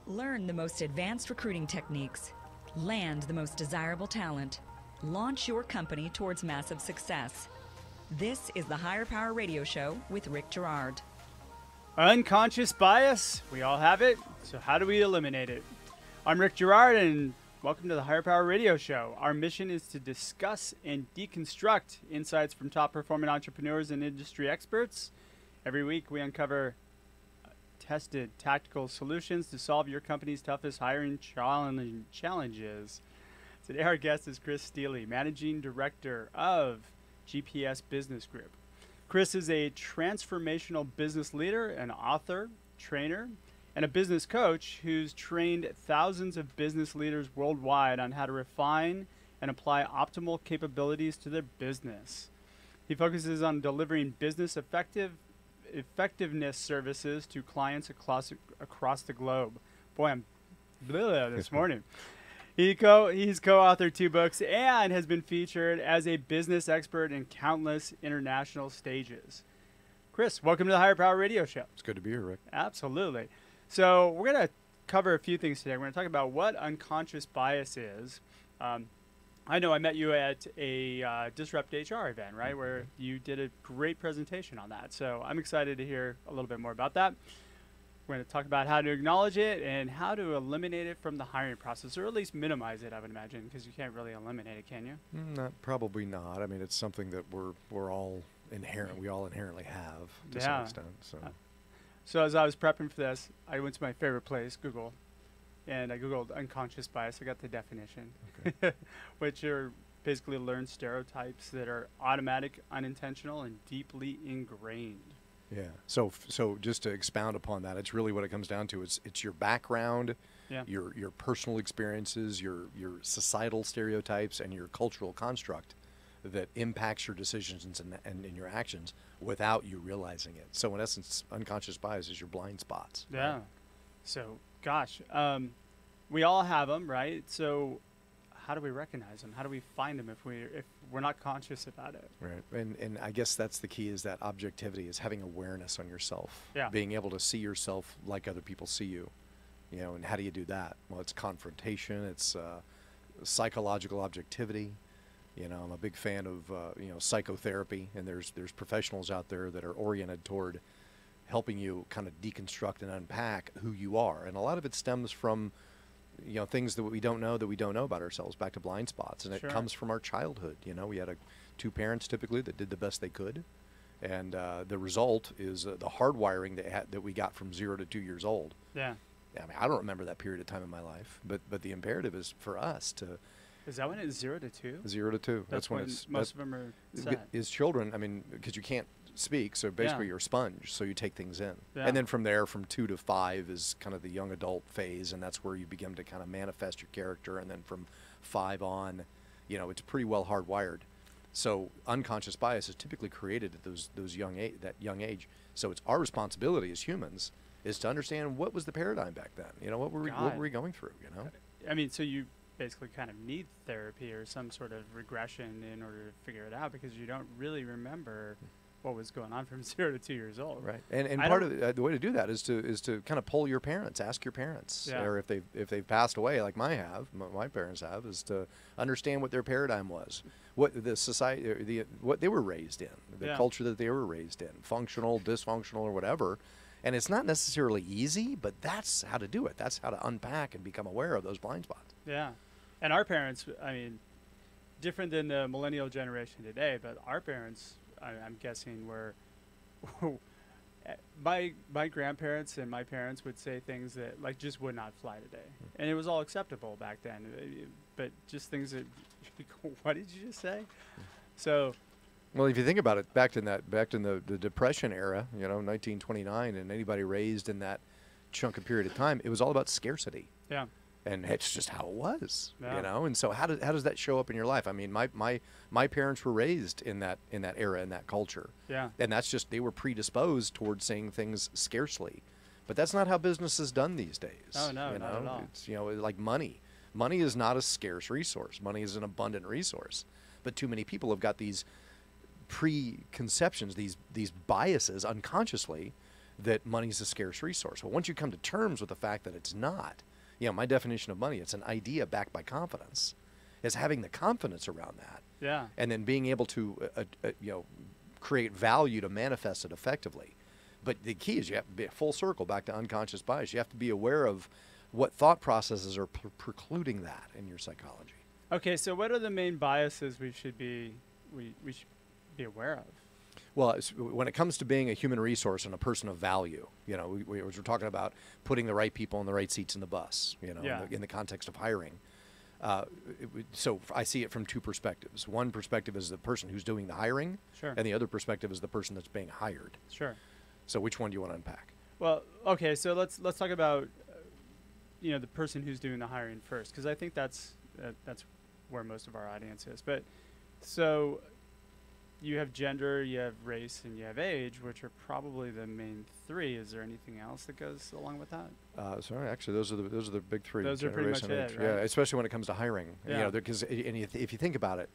Learn the most advanced recruiting techniques. Land the most desirable talent. Launch your company towards massive success. This is the Higher Power Radio Show with Rick Girard. Unconscious bias, we all have it, so how do we eliminate it? I'm Rick Girard, and welcome to the Higher Power Radio Show. Our mission is to discuss and deconstruct insights from top-performing entrepreneurs and industry experts. Every week, we uncover tested tactical solutions to solve your company's toughest hiring challenges. Today, our guest is Chris Steely, Managing Director of GPS Business Group. Chris is a transformational business leader, an author, trainer, and a business coach who's trained thousands of business leaders worldwide on how to refine and apply optimal capabilities to their business. He focuses on delivering business effectiveness services to clients across the globe. Boy, I'm this morning. He's co-authored 2 books and has been featured as a business expert in countless international stages. Chris, welcome to the Higher Power Radio Show. It's good to be here, Rick. Absolutely. So we're going to cover a few things today. We're going to talk about what unconscious bias is. I know I met you at a Disrupt HR event, right, Mm-hmm. where you did a great presentation on that. So I'm excited to hear a little bit more about that. We're going to talk about how to acknowledge it and how to eliminate it from the hiring process, or at least minimize it, I would imagine, because you can't really eliminate it, can you? Probably not. I mean, it's something that we all inherently have to some extent. So as I was prepping for this, I went to my favorite place, Google, and I Googled unconscious bias. I got the definition, okay. Which are basically learned stereotypes that are automatic, unintentional, and deeply ingrained. Yeah. So just to expound upon that, it's really what it comes down to. It's your background, your personal experiences, your societal stereotypes, and your cultural construct that impacts your decisions and in your actions without you realizing it. So in essence, unconscious bias is your blind spots. Yeah. Right? So, gosh, we all have them, right? So how do we recognize them? How do we find them if we're not conscious about it? Right. And I guess that's the key, is that objectivity, is having awareness on yourself. Yeah. Being able to see yourself like other people see you. You know, and how do you do that? Well, it's confrontation. It's psychological objectivity. You know, I'm a big fan of psychotherapy, and there's professionals out there that are oriented toward helping you kind of deconstruct and unpack who you are. And a lot of it stems from things that we don't know about ourselves, back to blind spots. And Sure. It comes from our childhood. You know, we had 2 parents typically that did the best they could. And the result is the hardwiring that we got from 0 to 2 years old. Yeah. I mean, I don't remember that period of time in my life, but the imperative is for us to. Is that when it's 0 to 2? 0 to 2. That's when most of them are set. As children, I mean, because you can't speak, so basically you're a sponge, so you take things in. Yeah. And then from there, from 2 to 5 is kind of the young adult phase, and that's where you begin to kind of manifest your character. And then from 5 on, it's pretty well hardwired. So unconscious bias is typically created at that young age. So it's our responsibility as humans is to understand what was the paradigm back then. What were we going through? I mean, so you basically kind of need therapy or some sort of regression in order to figure it out, because you don't really remember what was going on from 0 to 2 years old. Right. And part of the way to do that is to kind of poll your parents, ask your parents, or if they've passed away like my parents have, is to understand what their paradigm was, what the society, what they were raised in, the culture that they were raised in, functional, dysfunctional, or whatever. And it's not necessarily easy, but that's how to do it. That's how to unpack and become aware of those blind spots. Yeah. And our parents, I mean, different than the millennial generation today, but our parents, I'm guessing, were my grandparents and my parents would say things that just would not fly today. And it was all acceptable back then. But just things that, what did you just say? So. Well, if you think about it, back in the Depression era, 1929, and anybody raised in that chunk of period of time, it was all about scarcity. Yeah. And it's just how it was, Yeah. And so how does that show up in your life? I mean, my parents were raised in that era, in that culture. Yeah. And that's just, they were predisposed towards saying things scarcely. But that's not how business is done these days. Oh, no, not at all. It's, like money. Money is not a scarce resource. Money is an abundant resource. But too many people have got these preconceptions, these biases unconsciously, that money's a scarce resource. Well, once you come to terms with the fact that it's not, my definition of money, it's an idea backed by confidence. It's having the confidence around that. Yeah. And then being able to, create value to manifest it effectively. But the key is you have to be full circle back to unconscious bias. You have to be aware of what thought processes are precluding that in your psychology. Okay, so what are the main biases we should be aware of? Well, when it comes to being a human resource and a person of value, we're talking about putting the right people in the right seats in the bus, in the context of hiring. So I see it from two perspectives. One perspective is the person who's doing the hiring, sure, and the other perspective is the person that's being hired. Sure. So which one do you want to unpack? Well, okay, so let's talk about the person who's doing the hiring first, because I think that's where most of our audience is. But so you have gender, you have race, and you have age, which are probably the main three. Is there anything else that goes along with that? Sorry, actually, those are the big three. Those are pretty much it, right? Yeah, especially when it comes to hiring. Yeah. Because if you think about it,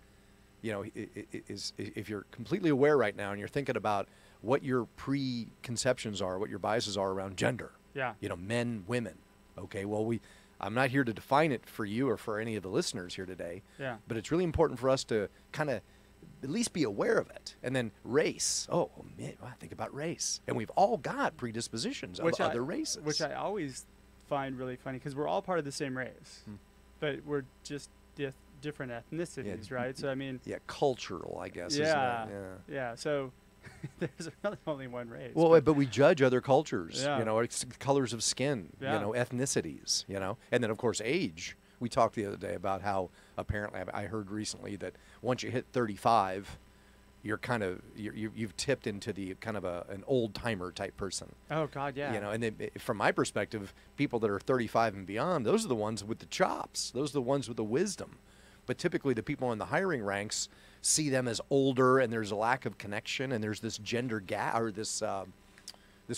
if you're completely aware right now and you're thinking about what your preconceptions are, what your biases are around gender. Yeah. Men, women. Okay. Well, I'm not here to define it for you or for any of the listeners here today. Yeah. But it's really important for us to kind of at least be aware of it. And then race. Oh, man, I think about race. And we've all got predispositions of other races. Which I always find really funny, because we're all part of the same race, but we're just different ethnicities, right? So, I mean... Yeah, cultural, I guess. Yeah. Isn't it? Yeah. So there's really only one race. Well, but we judge other cultures, Yeah. It's colors of skin, Yeah. Ethnicities, and then, of course, age. We talked the other day about how apparently I heard recently that once you hit 35, you're kind of you've tipped into the kind of an old timer type person. Oh God, yeah. And then, from my perspective, people that are 35 and beyond, those are the ones with the chops. Those are the ones with the wisdom. But typically, the people in the hiring ranks see them as older, and there's a lack of connection, and there's this gender gap or this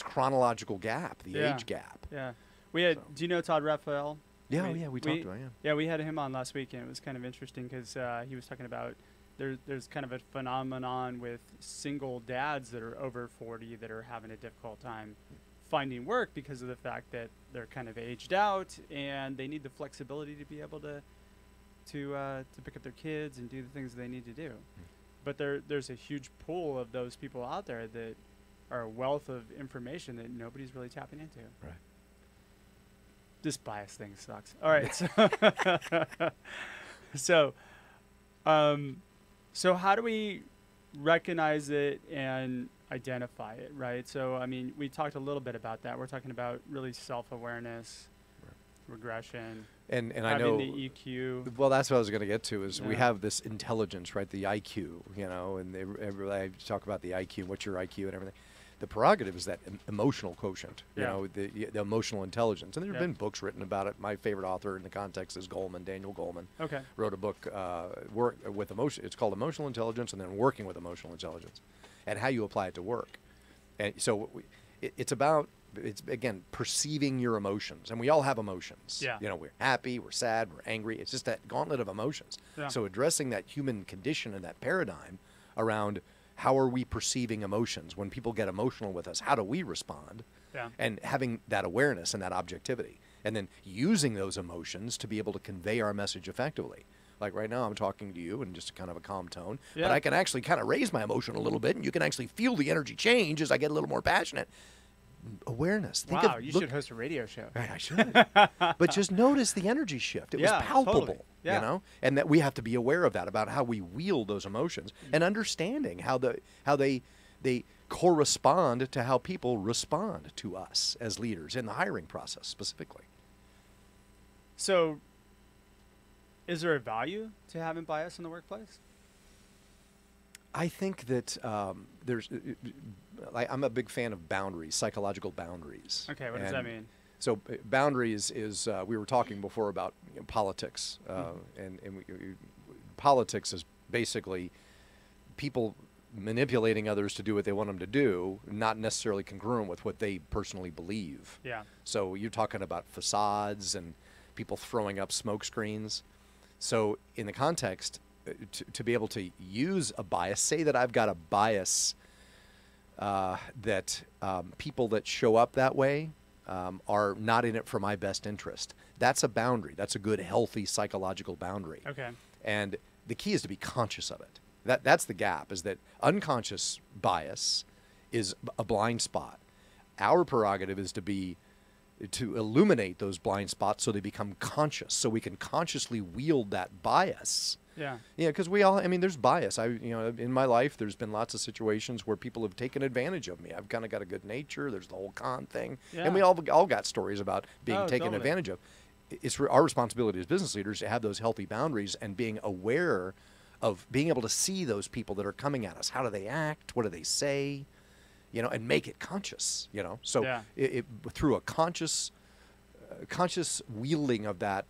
chronological gap, the age gap. Yeah. We had. Do you know Todd Raphael? Yeah, we talked about him. Yeah, we had him on last week, and it was kind of interesting because he was talking about there's kind of a phenomenon with single dads that are over 40 that are having a difficult time finding work because of the fact that they're kind of aged out and they need the flexibility to be able to pick up their kids and do the things they need to do. But there's a huge pool of those people out there that are a wealth of information that nobody's really tapping into. Right. This bias thing sucks. All right. So how do we recognize it and identify it, right? So, I mean, we talked a little bit about that. We're talking about really self-awareness, regression, and I having know the EQ. Well, that's what I was going to get to is we have this intelligence, right? The IQ, and I talk about the IQ, what's your IQ and everything. The prerogative is that emotional quotient, the emotional intelligence. And there have been books written about it. My favorite author in the context is Daniel Goleman. Okay. Wrote a book work with emotion. It's called Emotional Intelligence, and then Working with Emotional Intelligence, and how you apply it to work. And so it's again perceiving your emotions, and we all have emotions. Yeah. We're happy, we're sad, we're angry. It's just that gauntlet of emotions. Yeah. So addressing that human condition and that paradigm around how are we perceiving emotions when people get emotional with us? How do we respond? Yeah. And having that awareness and that objectivity, and then using those emotions to be able to convey our message effectively. Like right now, I'm talking to you in just kind of a calm tone, but I can actually kind of raise my emotion a little bit, and you can actually feel the energy change as I get a little more passionate. Awareness. Wow, you should host a radio show. Right, I should. But just notice the energy shift. It was palpable, totally. Yeah. And that we have to be aware of that, about how we wield those emotions and understanding how they correspond to how people respond to us as leaders in the hiring process specifically. So, is there a value to having bias in the workplace? I think that I'm a big fan of boundaries, psychological boundaries. Okay, what does that mean? So boundaries is, we were talking before about politics, and politics is basically people manipulating others to do what they want them to do, not necessarily congruent with what they personally believe. Yeah. So you're talking about facades and people throwing up smoke screens. So in the context, to be able to use a bias, say that I've got a bias that people that show up that way are not in it for my best interest. That's a boundary. That's a good, healthy psychological boundary. Okay. And the key is to be conscious of it. That's the gap, is that unconscious bias is a blind spot. Our prerogative is to illuminate those blind spots so they become conscious, so we can consciously wield that bias. Yeah. Yeah, because we all, I mean, there's bias. In my life, there's been lots of situations where people have taken advantage of me. I've kind of got a good nature. There's the whole con thing. Yeah. And we all got stories about being taken totally. advantage of. It's our responsibility as business leaders to have those healthy boundaries and being aware of being able to see those people that are coming at us. How do they act? What do they say? And make it conscious, So Yeah. Through a conscious wielding of that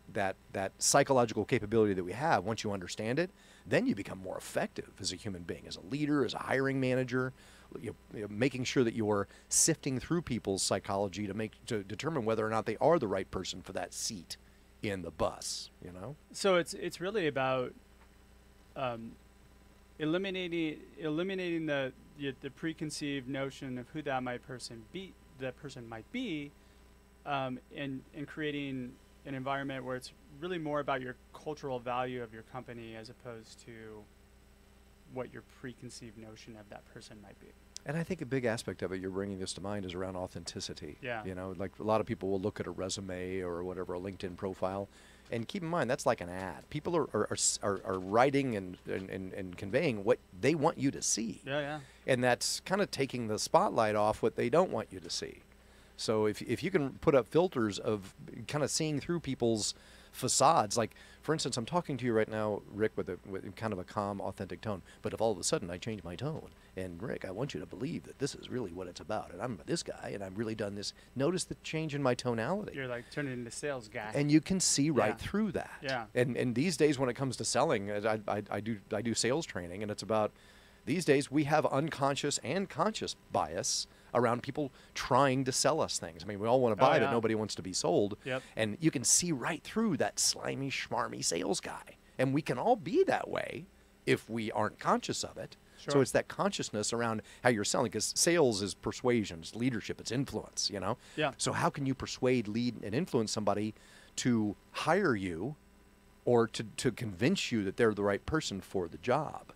psychological capability that we have, once you understand it, then you become more effective as a human being, as a leader, as a hiring manager, making sure that you're sifting through people's psychology to determine whether or not they are the right person for that seat in the bus, So it's really about eliminating the preconceived notion of who that person might be, and creating an environment where it's really more about your cultural value of your company as opposed to what your preconceived notion of that person might be. And I think a big aspect of it, you're bringing this to mind, is around authenticity. Yeah. Like a lot of people will look at a resume or whatever, a LinkedIn profile, and keep in mind that's like an ad. People are writing and conveying what they want you to see. Yeah, yeah. And that's kind of taking the spotlight off what they don't want you to see. So if you can put up filters of kind of seeing through people's facades, like, for instance, I'm talking to you right now, Rick, with kind of a calm, authentic tone, but if all of a sudden I change my tone, and Rick, I want you to believe that this is really what it's about, and I'm this guy, and I've really done this, notice the change in my tonality. You're like turning into sales guy. And you can see right through that. Yeah. And these days when it comes to selling, I do sales training, and it's about, these days we have unconscious and conscious bias around people trying to sell us things. I mean, we all want to buy, but nobody wants to be sold. Yep. And you can see right through that slimy, schmarmy sales guy. And we can all be that way if we aren't conscious of it. Sure. So it's that consciousness around how you're selling, because sales is persuasion, it's leadership, it's influence, Yeah. So how can you persuade, lead, and influence somebody to hire you or to convince you that they're the right person for the job?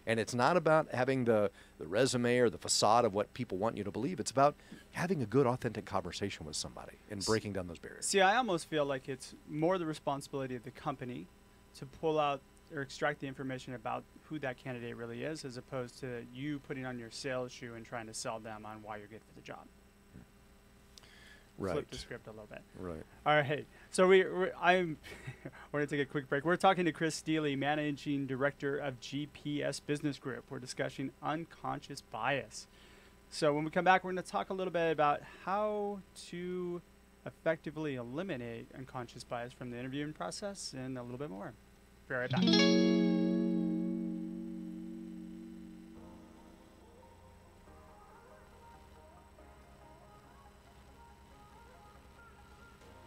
And it's not about having the resume or the facade of what people want you to believe. It's about having a good, authentic conversation with somebody and breaking down those barriers. See, I almost feel like it's more the responsibility of the company to pull out or extract the information about who that candidate really is, as opposed to you putting on your sales shoe and trying to sell them on why you're good for the job. Right. Flip the script a little bit. Right. All right. So we're going to take a quick break. We're talking to Chris Steely, Managing Director of GPS Business Group. We're discussing unconscious bias. So when we come back, we're going to talk a little bit about how to effectively eliminate unconscious bias from the interviewing process and a little bit more. Be right back.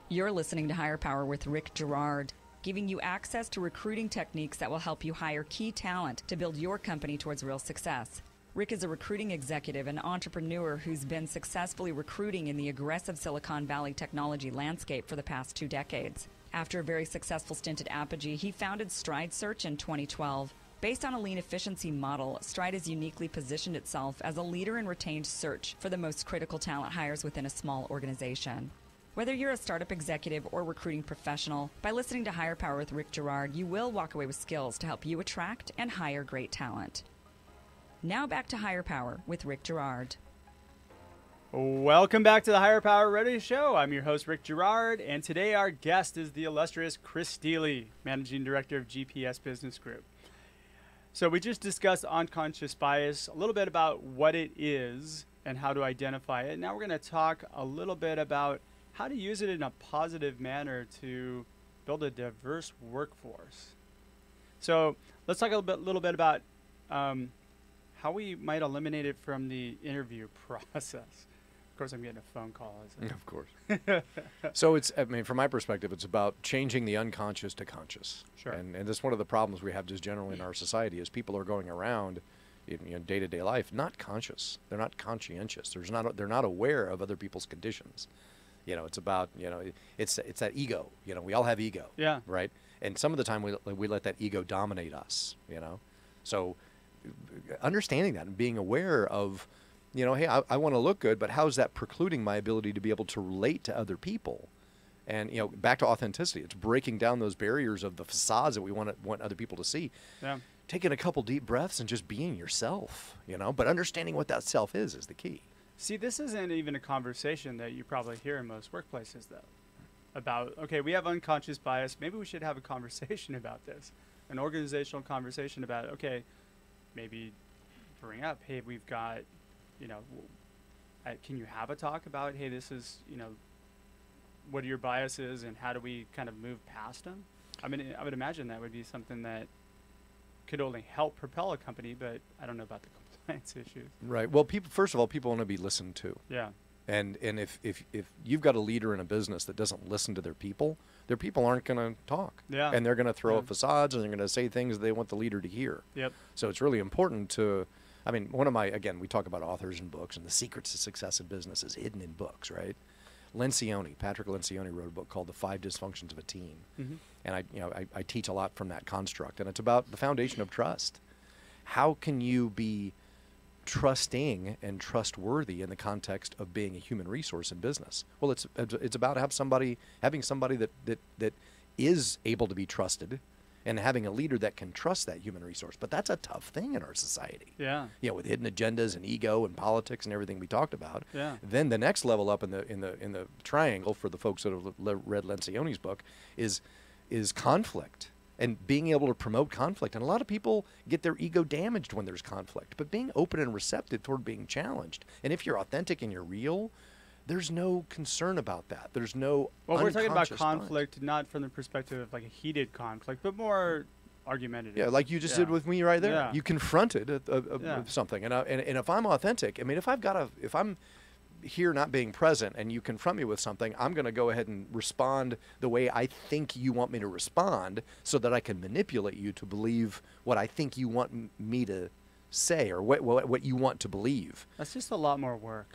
You're listening to Higher Power with Rick Girard, giving you access to recruiting techniques that will help you hire key talent to build your company towards real success. Rick is a recruiting executive and entrepreneur who's been successfully recruiting in the aggressive Silicon Valley technology landscape for the past 2 decades. After a very successful stint at Apogee, he founded Stride Search in 2012. Based on a lean efficiency model, Stride has uniquely positioned itself as a leader in retained search for the most critical talent hires within a small organization. Whether you're a startup executive or recruiting professional, by listening to Higher Power with Rick Girard, you will walk away with skills to help you attract and hire great talent. Now back to Higher Power with Rick Girard. Welcome back to the Higher Power Radio Show. I'm your host, Rick Girard, and today our guest is the illustrious Chris Steely, Managing Director of GPS Business Group. So we just discussed unconscious bias, a little bit about what it is and how to identify it. Now we're going to talk a little bit about how to use it in a positive manner to build a diverse workforce. So let's talk a little bit about how we might eliminate it from the interview process. Of course, I'm getting a phone call. Of course. So it's, I mean, from my perspective, it's about changing the unconscious to conscious. Sure. And that's one of the problems we have just generally in our society is people are going around in day-to-day life, not conscious. They're not conscientious. They're not aware of other people's conditions. It's about, it's that ego. We all have ego. Yeah. Right. And some of the time we let that ego dominate us. So understanding that and being aware of, hey, I want to look good, but how's that precluding my ability to be able to relate to other people? And back to authenticity. It's breaking down those barriers of the facades that we want other people to see. Yeah. Taking a couple deep breaths and just being yourself. But understanding what that self is the key. See, this isn't even a conversation that you probably hear in most workplaces, though. About, okay, we have unconscious bias. Maybe we should have a conversation about this, an organizational conversation about, okay, maybe bring up, hey, we've got, can you have a talk about, hey, this is, what are your biases and how do we kind of move past them? I mean, I would imagine that would be something that could only help propel a company, but I don't know about the compliance issues. Right. Well, first of all, people want to be listened to. Yeah. And if you've got a leader in a business that doesn't listen to their people aren't going to talk. Yeah. And they're going to throw up facades and they're going to say things they want the leader to hear. Yep. So it's really important to, again, we talk about authors and books, and the secrets to success in business is hidden in books, right? Patrick Lencioni wrote a book called The 5 Dysfunctions of a Team. Mm-hmm. And I teach a lot from that construct, and it's about the foundation of trust. How can you be trusting and trustworthy in the context of being a human resource in business? Well, it's about having somebody that is able to be trusted, and having a leader that can trust that human resource. But that's a tough thing in our society. Yeah. With hidden agendas and ego and politics and everything we talked about. Yeah. Then the next level up in the triangle for the folks that have read Lencioni's book is conflict. And being able to promote conflict. And a lot of people get their ego damaged when there's conflict. But being open and receptive toward being challenged. And if you're authentic and you're real, there's no concern about that. There's no Well, we're talking about unconscious conflict, not from the perspective of like a heated conflict, but more argumentative. Yeah, like you just did with me right there. Yeah. You confronted something. And if I'm authentic, if I'm here not being present and you confront me with something, I'm going to go ahead and respond the way I think you want me to respond so that I can manipulate you to believe what I think you want me to say or what you want to believe. That's just a lot more work.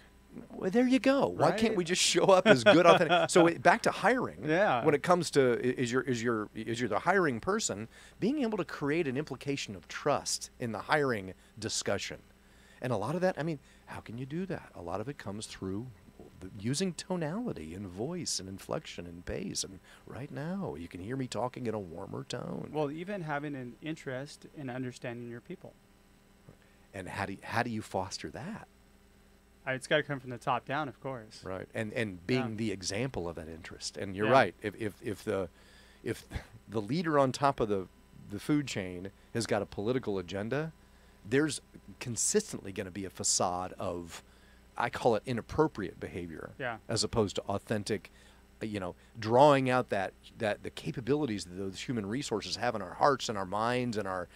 Well, there you go. Why can't Right? we just show up as good authentic? So back to hiring. Yeah. When it comes to is you're the hiring person, being able to create an implication of trust in the hiring discussion. And a lot of that, how can you do that? A lot of it comes through using tonality and voice and inflection and pace. And right now, you can hear me talking in a warmer tone. Well, even having an interest in understanding your people. And how do you foster that? It's got to come from the top down, of course. Right. And being the example of that interest. And you're Yeah. right. If the leader on top of the food chain has got a political agenda, there's consistently going to be a facade of, I call it inappropriate behavior, as opposed to authentic, drawing out that the capabilities that those human resources have in our hearts and our minds and our,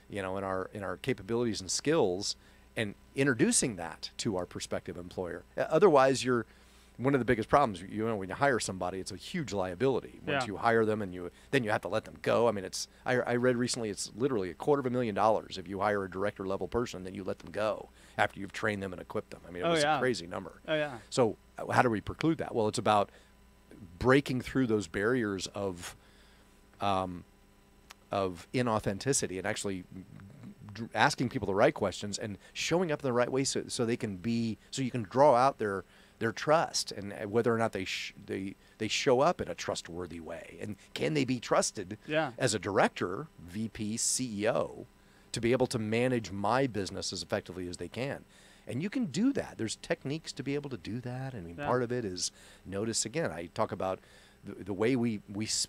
in our capabilities and skills, and introducing that to our prospective employer. Otherwise, one of the biggest problems, when you hire somebody, it's a huge liability. Once you hire them and then you have to let them go. I read recently it's literally $250,000 if you hire a director level person, then you let them go after you've trained them and equipped them. It was a crazy number. Oh, yeah. So how do we preclude that? Well, it's about breaking through those barriers of inauthenticity and actually asking people the right questions and showing up in the right way so you can draw out their trust and whether or not they show up in a trustworthy way, and can they be trusted as a director, VP, CEO, to be able to manage my business as effectively as they can. And you can do that. There's techniques to be able to do that. Part of it is notice, again, I talk about the way we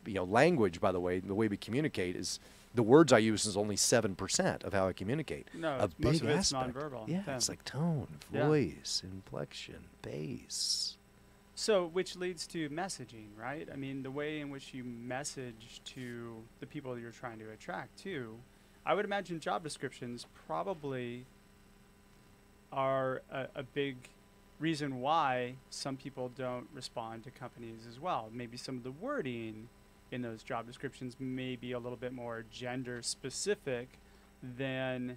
language, by the way, the way we communicate is, the words I use is only 7% of how I communicate. No, most of it's nonverbal. Yeah, it's like tone, voice, inflection, pace. So, which leads to messaging, right? The way in which you message to the people that you're trying to attract, too. I would imagine job descriptions probably are a big reason why some people don't respond to companies as well. Maybe some of the wording in those job descriptions may be a little bit more gender specific than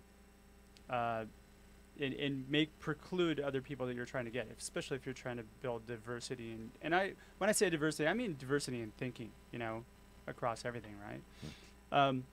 and preclude other people that you're trying to get, especially if you're trying to build diversity. And when I say diversity, I mean diversity in thinking, across everything, right?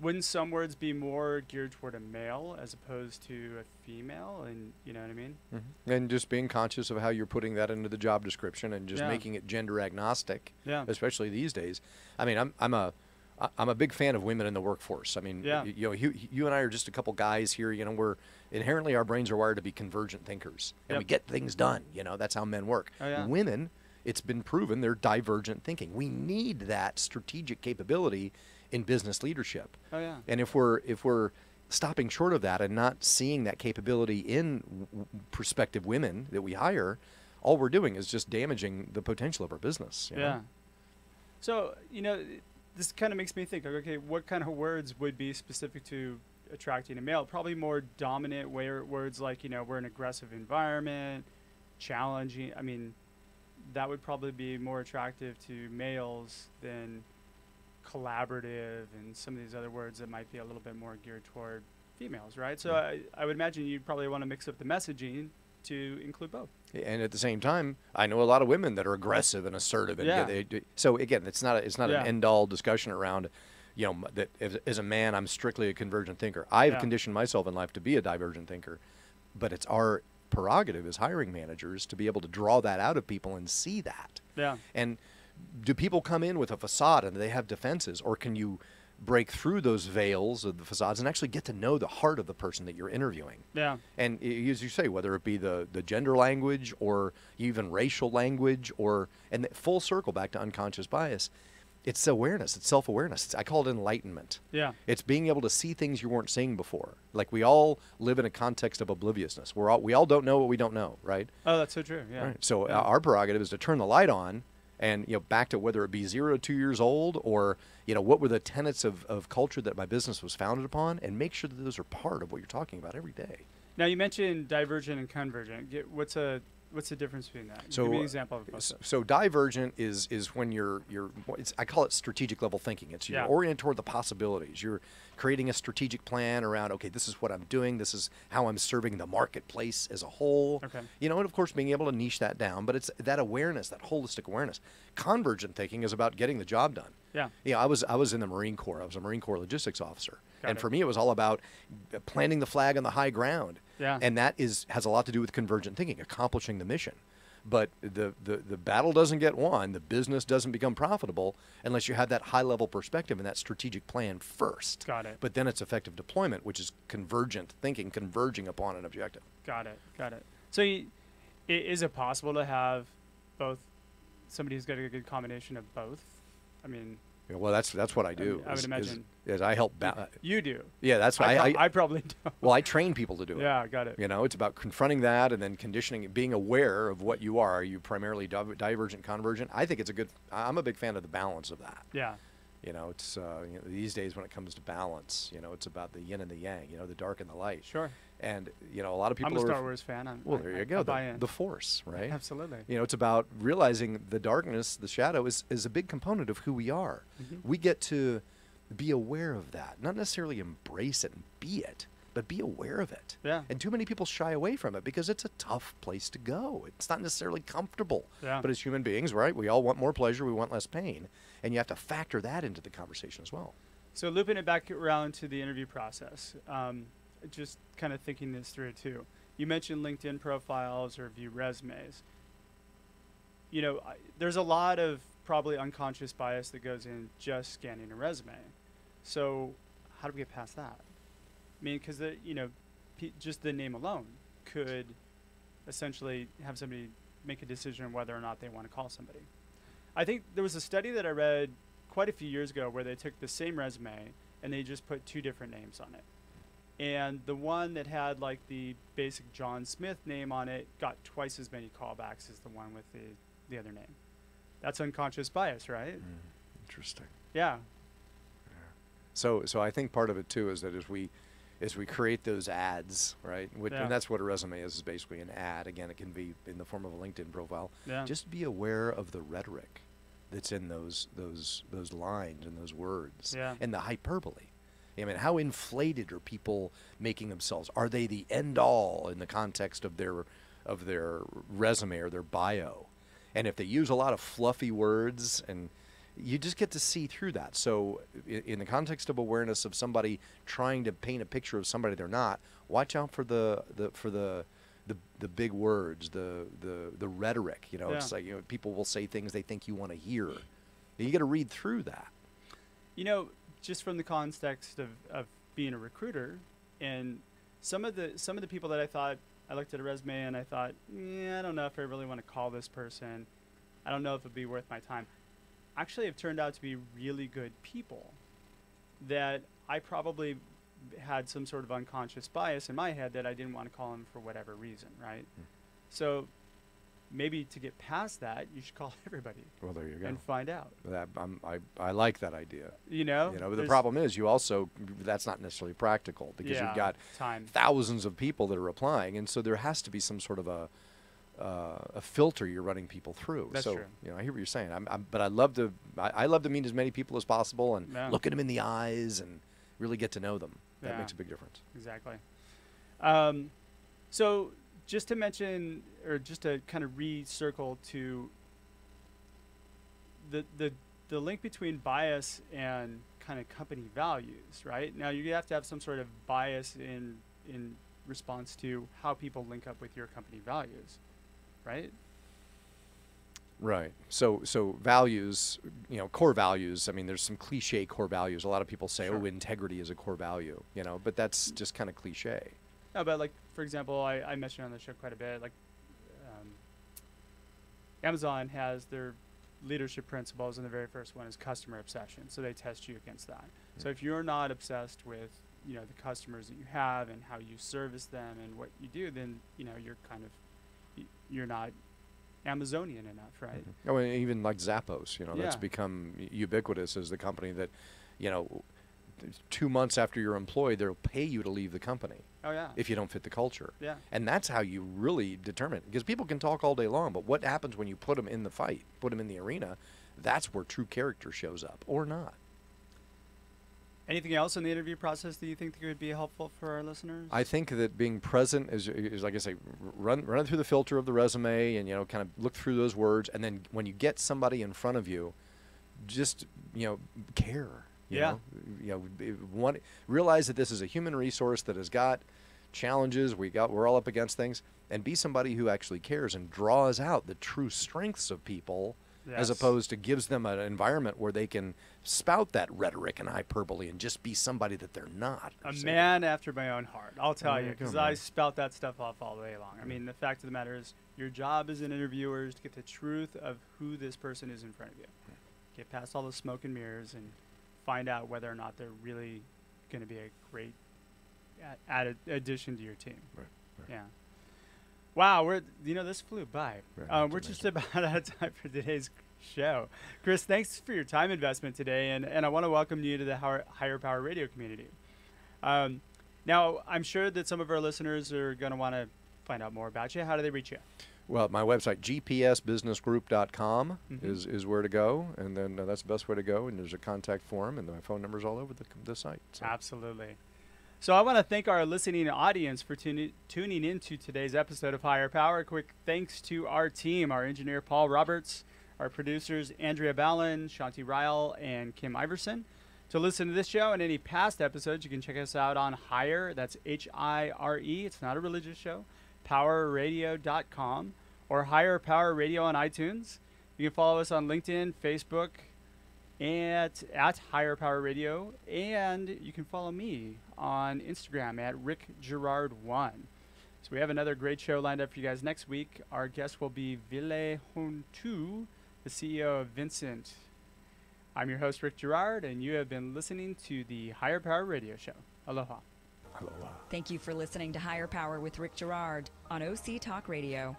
Wouldn't some words be more geared toward a male as opposed to a female? And you know what I mean? Mm-hmm. And just being conscious of how you're putting that into the job description and just making it gender agnostic, especially these days. I mean, I'm a big fan of women in the workforce. I mean, you and I are just a couple guys here. We're inherently, our brains are wired to be convergent thinkers, and we get things done. That's how men work. Women, it's been proven, they're divergent thinking. We need that strategic capability in business leadership. And if we're stopping short of that and not seeing that capability in prospective women that we hire, all we're doing is just damaging the potential of our business. You know? So, this kind of makes me think, okay, what kind of words would be specific to attracting a male? Probably more dominant words like, we're an aggressive environment, challenging. I mean, that would probably be more attractive to males than collaborative and some of these other words that might be a little bit more geared toward females, right? So I would imagine you'd probably want to mix up the messaging to include both. And at the same time, I know a lot of women that are aggressive and assertive. And so again, it's not an end-all discussion around, that as a man, I'm strictly a convergent thinker. I've conditioned myself in life to be a divergent thinker, but it's our prerogative as hiring managers to be able to draw that out of people and see that. And do people come in with a facade and they have defenses, or can you break through those veils of the facades and actually get to know the heart of the person that you're interviewing? And as you say, whether it be the gender language or even racial language, and full circle back to unconscious bias, it's awareness, it's self-awareness. I call it enlightenment. It's being able to see things you weren't seeing before. Like, we all live in a context of obliviousness. We all don't know what we don't know, right? Oh, that's so true. Right. So our prerogative is to turn the light on. And back to whether it be 0 to 2 years old, or what were the tenets of culture that my business was founded upon, and make sure that those are part of what you're talking about every day. Now, you mentioned divergent and convergent. What's the difference between that? So, give me an example of both. So divergent is when I call it strategic level thinking. It's you're oriented toward the possibilities. You're creating a strategic plan around, okay, this is what I'm doing. This is how I'm serving the marketplace as a whole. And of course, being able to niche that down. But it's that awareness, that holistic awareness. Convergent thinking is about getting the job done. I was in the Marine Corps. I was a Marine Corps logistics officer. For me, it was all about planting the flag on the high ground. And that has a lot to do with convergent thinking, accomplishing the mission. But the battle doesn't get won, the business doesn't become profitable unless you have that high-level perspective and that strategic plan first. But then it's effective deployment, which is convergent thinking, converging upon an objective. Got it. So is it possible to have both, somebody who's got a good combination of both? I mean... Well, that's what I do. I would imagine. Is I help. You do. Yeah, that's what I probably don't. Well, I train people to do it. Yeah, got it. It's about confronting that and then conditioning, being aware of what you are. Are you primarily divergent, convergent? I think I'm a big fan of the balance of that. It's these days when it comes to balance, it's about the yin and the yang, the dark and the light. And a lot of people. I'm a Star Wars fan. There you go. The Force, right? Absolutely. It's about realizing the darkness, the shadow is a big component of who we are. We get to be aware of that, not necessarily embrace it and be it, but be aware of it. And too many people shy away from it because it's a tough place to go. It's not necessarily comfortable. But as human beings, right, we all want more pleasure, we want less pain, and you have to factor that into the conversation as well. So looping it back around to the interview process, just kind of thinking this through too. You mentioned LinkedIn profiles or view resumes. There's a lot of probably unconscious bias that goes in just scanning a resume. So how do we get past that? I mean, because just the name alone could essentially have somebody make a decision on whether or not they want to call somebody. I think there was a study that I read quite a few years ago where they took the same resume and they just put 2 different names on it. And the one that had like the basic John Smith name on it got twice as many callbacks as the one with the other name. That's unconscious bias, right? Interesting. So I think part of it too is that as we create those ads, right? And that's what a resume is basically an ad. Again, it can be in the form of a LinkedIn profile. Just be aware of the rhetoric that's in those lines and those words and the hyperbole. I mean, how inflated are people making themselves? Are they the end all in the context of their resume or their bio? And if they use a lot of fluffy words, and you just get to see through that. So in the context of awareness of somebody trying to paint a picture of somebody they're not, watch out for the big words, the rhetoric. You know, it's like, you know, people will say things they think you want to hear. You got to read through that. You know, just from the context of being a recruiter, and some of the people that I looked at a resume and I thought, I don't know if I really want to call this person. I don't know if it'd be worth my time. Actually have turned out to be really good people that I probably had some sort of unconscious bias in my head that I didn't want to call them for whatever reason, right? So maybe to get past that, you should call everybody. Well, there you go. And find out. I like that idea. You know, but the problem is that's not necessarily practical, because you've got thousands of people that are applying, and so there has to be some sort of a filter you're running people through. That's true. You know, I hear what you're saying. But I love to meet as many people as possible and look at them in the eyes and really get to know them. That makes a big difference. Exactly. So just to mention, or just to kind of recircle to the link between bias and kind of company values, right? Now you have to have some sort of bias in response to how people link up with your company values, right? Right. So values, you know, core values. I mean, there's some cliche core values. A lot of people say, oh, integrity is a core value, you know, but that's just kind of cliche. No, but like, for example, I mentioned on the show quite a bit, like Amazon has their leadership principles, and the very first one is customer obsession. So they test you against that. So if you're not obsessed with, you know, the customers that you have and how you service them and what you do, then, you know, you're not Amazonian enough, right? Oh, and even like Zappos, you know, that's become ubiquitous as the company that, you know, 2 months after you're employed, they'll pay you to leave the company. Oh, yeah. If you don't fit the culture. Yeah. And that's how you really determine, because people can talk all day long, but what happens when you put them in the fight, put them in the arena? That's where true character shows up, or not. Anything else in the interview process that you think that could be helpful for our listeners? I think that being present is like I say, run it through the filter of the resume, and, you know, kind of look through those words, and then when you get somebody in front of you, just, you know, care. You know, realize that this is a human resource that has got challenges. We're all up against things, and be somebody who actually cares and draws out the true strengths of people, as opposed to gives them an environment where they can spout that rhetoric and hyperbole and just be somebody that they're not. A man after my own heart, I'll tell you, because I spout that stuff off all day long. I mean, the fact of the matter is, your job as an interviewer is to get the truth of who this person is in front of you. Get past all the smoke and mirrors and find out whether or not they're really going to be a great added addition to your team. Right. Yeah. Wow, this flew by. We're just mention. about out of time for today's show. Chris, thanks for your time investment today, and I want to welcome you to the Higher Power Radio community. Now, I'm sure that some of our listeners are going to want to find out more about you. How do they reach you? Well, my website, gpsbusinessgroup.com, is where to go, and then that's the best way to go, and there's a contact form, and my phone number's all over the site. So. Absolutely. So I want to thank our listening audience for tuning into today's episode of Higher Power. Quick thanks to our team, our engineer, Paul Roberts, our producers, Andrea Ballin, Shanti Ryle, and Kim Iverson. To listen to this show and any past episodes, you can check us out on Higher, that's H-I-R-E, it's not a religious show, powerradio.com, or Higher Power Radio on iTunes. You can follow us on LinkedIn, Facebook, at Higher Power Radio, and you can follow me on Instagram at RickGerard1. So we have another great show lined up for you guys next week. Our guest will be Ville Hontu, the CEO of Vincent. I'm your host, Rick Gerard, and you have been listening to the Higher Power Radio Show. Aloha. Aloha. Thank you for listening to Higher Power with Rick Gerard on OC Talk Radio.